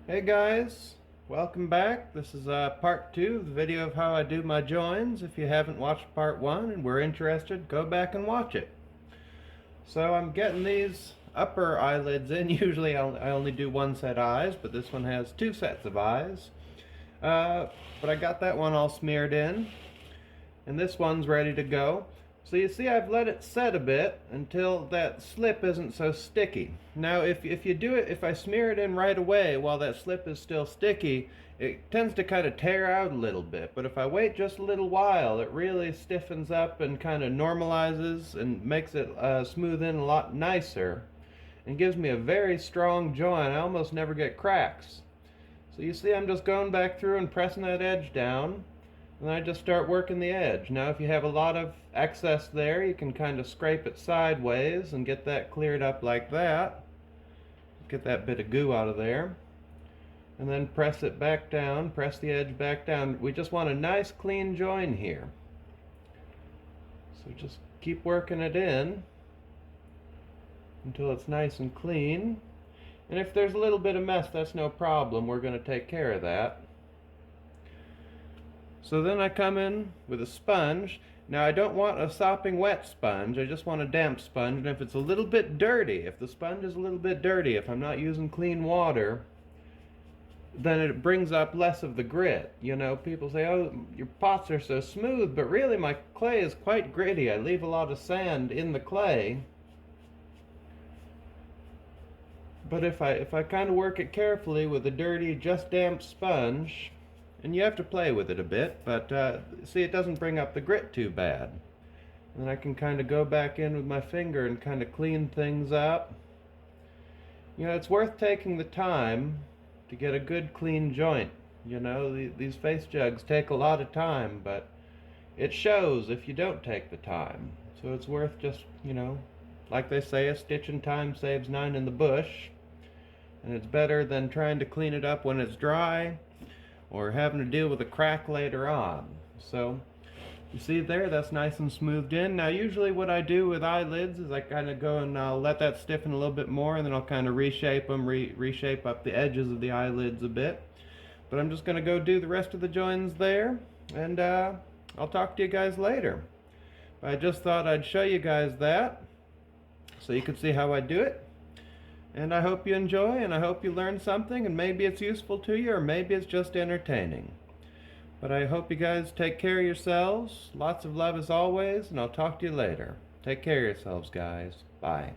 Hey guys, welcome back. This is part 2 of the video of how I do my joins. If you haven't watched part 1 and were interested, go back and watch it. So I'm getting these upper eyelids in. Usually I only do one set of eyes, but this one has two sets of eyes. But I got that one all smeared in, and this one's ready to go. So you see I've let it set a bit until that slip isn't so sticky. Now if you do it, if I smear it in right away while that slip is still sticky, it tends to kind of tear out a little bit. But if I wait just a little while, it really stiffens up and kind of normalizes and makes it smooth in a lot nicer and gives me a very strong joint. I almost never get cracks. So you see I'm just going back through and pressing that edge down. And I just start working the edge. Now if you have a lot of excess there, you can kind of scrape it sideways and get that cleared up like that. Get that bit of goo out of there. And then press it back down, press the edge back down. We just want a nice clean join here. So just keep working it in until it's nice and clean. And if there's a little bit of mess, that's no problem. We're going to take care of that. So then I come in with a sponge. Now I don't want a sopping wet sponge, I just want a damp sponge. And if it's a little bit dirty, if the sponge is a little bit dirty, if I'm not using clean water, then it brings up less of the grit. You know, people say, oh, your pots are so smooth, but really my clay is quite gritty. I leave a lot of sand in the clay. But if I kind of work it carefully with a dirty, just damp sponge, and you have to play with it a bit, but see, it doesn't bring up the grit too bad. And then I can kind of go back in with my finger and kind of clean things up. You know, it's worth taking the time to get a good clean joint. You know, these face jugs take a lot of time, but it shows if you don't take the time. So it's worth just, you know, like they say, a stitch in time saves 9 in the bush. And it's better than trying to clean it up when it's dry, or having to deal with a crack later on. So you see there, that's nice and smoothed in. Now usually what I do with eyelids is I kind of go and I'll let that stiffen a little bit more, and then I'll kind of reshape them, reshape up the edges of the eyelids a bit. But I'm just going to go do the rest of the joins there, and I'll talk to you guys later. But I just thought I'd show you guys that so you could see how I do it. And I hope you enjoy, and I hope you learn something, and maybe it's useful to you, or maybe it's just entertaining. But I hope you guys take care of yourselves. Lots of love as always, and I'll talk to you later. Take care of yourselves, guys. Bye.